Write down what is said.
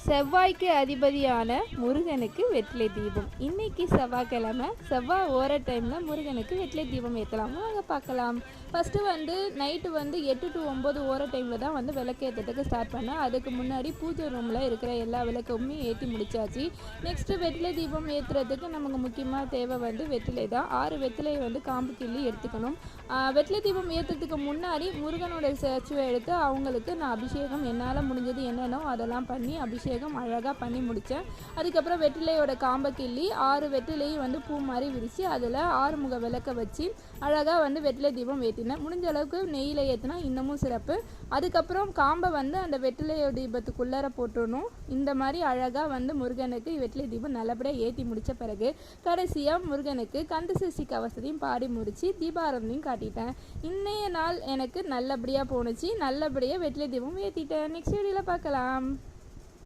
செவ்வாய்க்கு அதிபதியான முருகனுக்கு வெற்றிலை தீபம். இன்னைக்கு செவ்வாய்க்கிழமை, செவ்வாய் ஓர டைமில் முருகனுக்கு வெற்றிலை தீபம் ஏற்றலாமா அங்கே பார்க்கலாம். ஃபஸ்ட்டு நைட்டு 8 to 9 ஓர டைமில் தான் விளக்கு ஏற்றத்துக்கு ஸ்டார்ட் பண்ணேன். அதுக்கு முன்னாடி பூஜை ரூமில் இருக்கிற எல்லா விளக்குமே ஏற்றி முடிச்சாச்சு. நெக்ஸ்ட்டு வெற்றிலை தீபம் ஏற்றுறதுக்கு நமக்கு முக்கியமாக தேவை வெற்றிலை தான். 6 வெற்றிலையை காம்பு கிள்ளி எடுத்துக்கணும். வெற்றிலை தீபம் ஏற்றுறதுக்கு முன்னாடி முருகனோட ஸ்டாச்சுவை எடுத்து அவங்களுக்கு நான் அபிஷேகம் என்னால் முடிஞ்சது என்னென்னோ அதெல்லாம் பண்ணி அபிஷேகம் அழகாக பண்ணி முடித்தேன். அதுக்கப்புறம் வெற்றிலையோட காம்பை கிள்ளி 6 வெற்றிலையும் பூ மாதிரி விரித்து அதில் 6 முக விளக்க வச்சு அழகாக வெற்றிலை தீபம் ஏற்றினேன். முடிஞ்ச அளவுக்கு நெய்யில் ஏற்றினா இன்னமும் சிறப்பு. அதுக்கப்புறம் காம்பை அந்த வெற்றிலையோ தீபத்துக்குள்ளார போட்டுடணும். இந்த மாதிரி அழகாக முருகனுக்கு வெற்றிலை தீபம் நல்லபடியாக ஏற்றி முடித்த பிறகு கடைசியாக முருகனுக்கு கந்தசஷ்டி கவசத்தையும் பாடி முடித்து தீபாரத்தையும் காட்டிட்டேன். இன்னைய நாள் எனக்கு நல்லபடியாக போணுச்சு. நல்லபடியாக வெற்றிலை தீபம் ஏற்றிட்டேன். நெக்ஸ்ட் வீடியோவில் பார்க்கலாம்.